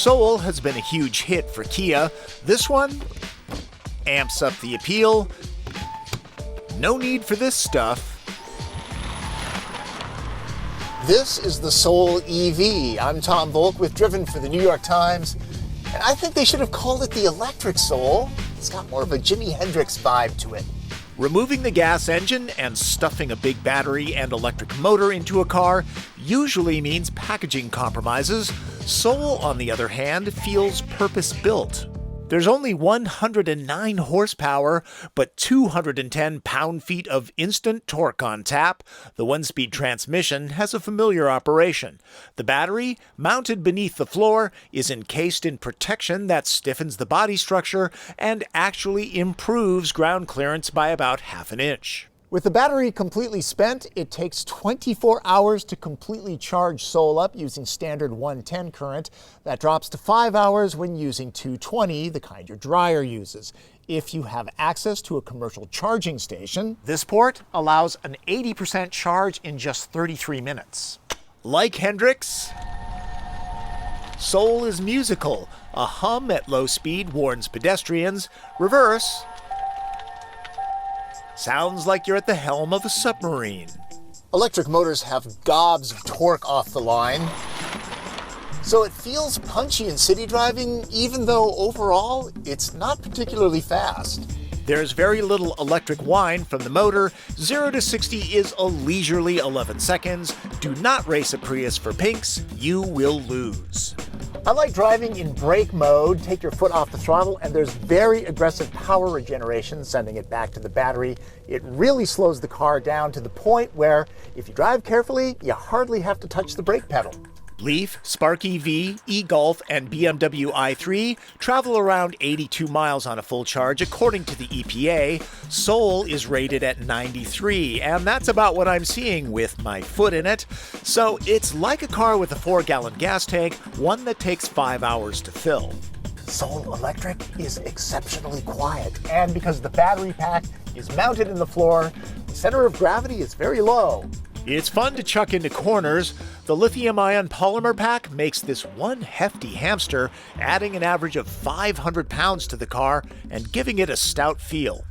Soul has been a huge hit for Kia. This one amps up the appeal. No need for this stuff. This is the Soul EV. I'm Tom Voelk with Driven for the New York Times. And I think they should have called it the Electric Soul. It's got more of a Jimi Hendrix vibe to it. Removing the gas engine and stuffing a big battery and electric motor into a car usually means packaging compromises. Soul, on the other hand, feels purpose-built. There's only 109 horsepower, but 210 pound-feet of instant torque on tap. The one-speed transmission has a familiar operation. The battery, mounted beneath the floor, is encased in protection that stiffens the body structure and actually improves ground clearance by about half an inch. With the battery completely spent, it takes 24 hours to completely charge Soul up using standard 110 current. That drops to 5 hours when using 220, the kind your dryer uses. If you have access to a commercial charging station, this port allows an 80% charge in just 33 minutes. Like Hendrix, Soul is musical. A hum at low speed warns pedestrians. Reverse sounds like you're at the helm of a submarine. Electric motors have gobs of torque off the line, so it feels punchy in city driving, even though overall it's not particularly fast. There's very little electric whine from the motor. 0 to 60 is a leisurely 11 seconds. Do not race a Prius for pinks. You will lose. I like driving in brake mode. Take your foot off the throttle, and there's very aggressive power regeneration, sending it back to the battery. It really slows the car down to the point where, if you drive carefully, you hardly have to touch the brake pedal. Leaf, Spark EV, e-Golf, and BMW i3 travel around 82 miles on a full charge according to the EPA. Soul is rated at 93, and that's about what I'm seeing with my foot in it. So it's like a car with a 4-gallon gas tank, one that takes 5 hours to fill. Soul Electric is exceptionally quiet, and because the battery pack is mounted in the floor, the center of gravity is very low. It's fun to chuck into corners. The lithium-ion polymer pack makes this one hefty hamster, adding an average of 500 pounds to the car and giving it a stout feel.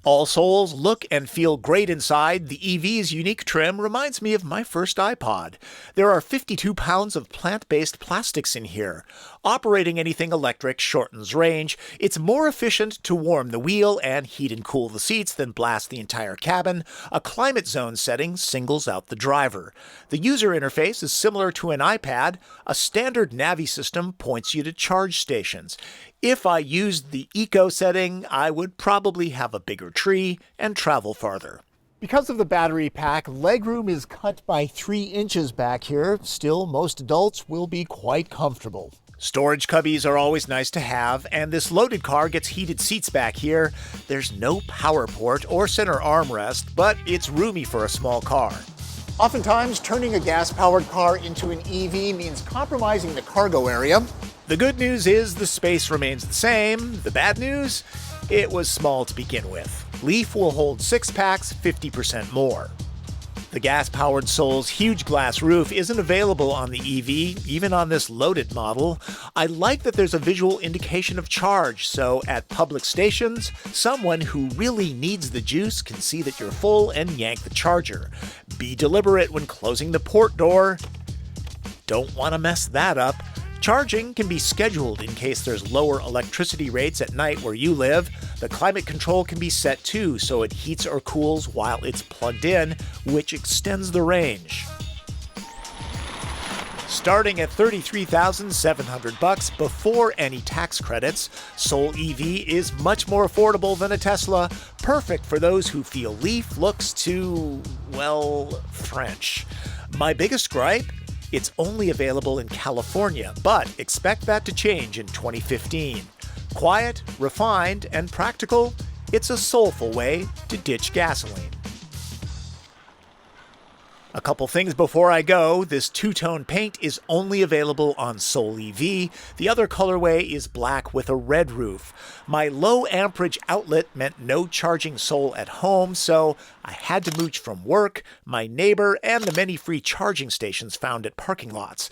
All Souls look and feel great inside. The EV's unique trim reminds me of my first iPod. There are 52 pounds of plant-based plastics in here. Operating anything electric shortens range. It's more efficient to warm the wheel and heat and cool the seats than blast the entire cabin. A climate zone setting singles out the driver. The user interface is similar to an iPad. A standard Navi system points you to charge stations. If I used the Eco setting, I would probably have a bigger tree and travel farther. Because of the battery pack, legroom is cut by 3 inches back here. Still, most adults will be quite comfortable. Storage cubbies are always nice to have, and this loaded car gets heated seats back here. There's no power port or center armrest, but it's roomy for a small car. Oftentimes, turning a gas-powered car into an EV means compromising the cargo area. The good news is the space remains the same. The bad news? It was small to begin with. Leaf will hold 6 packs, 50% more. The gas-powered Soul's huge glass roof isn't available on the EV, even on this loaded model. I like that there's a visual indication of charge, so at public stations, someone who really needs the juice can see that you're full and yank the charger. Be deliberate when closing the port door. Don't want to mess that up. Charging can be scheduled in case there's lower electricity rates at night where you live. The climate control can be set too, so it heats or cools while it's plugged in, which extends the range. Starting at $33,700 before any tax credits, Soul EV is much more affordable than a Tesla, perfect for those who feel Leaf looks too, well, French. My biggest gripe? It's only available in California, but expect that to change in 2015. Quiet, refined, and practical, it's a soulful way to ditch gasoline. A couple things before I go. This two-tone paint is only available on Soul EV. The other colorway is black with a red roof. My low amperage outlet meant no charging Soul at home, so I had to mooch from work, my neighbor, and the many free charging stations found at parking lots.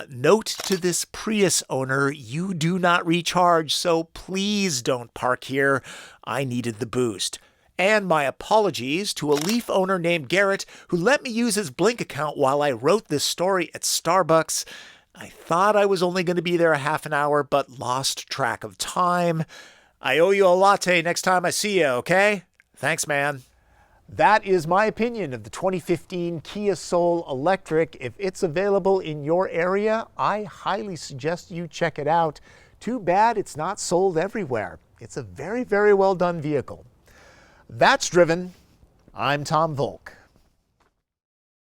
Note to this Prius owner, you do not recharge, so please don't park here. I needed the boost. And my apologies to a Leaf owner named Garrett who let me use his Blink account while I wrote this story at Starbucks. I thought I was only going to be there a half an hour, but lost track of time. I owe you a latte next time I see you, okay? Thanks, man. That is my opinion of the 2015 Kia Soul Electric. If it's available in your area, I highly suggest you check it out. Too bad it's not sold everywhere. It's a very, very well done vehicle. That's Driven. I'm Tom Voelk.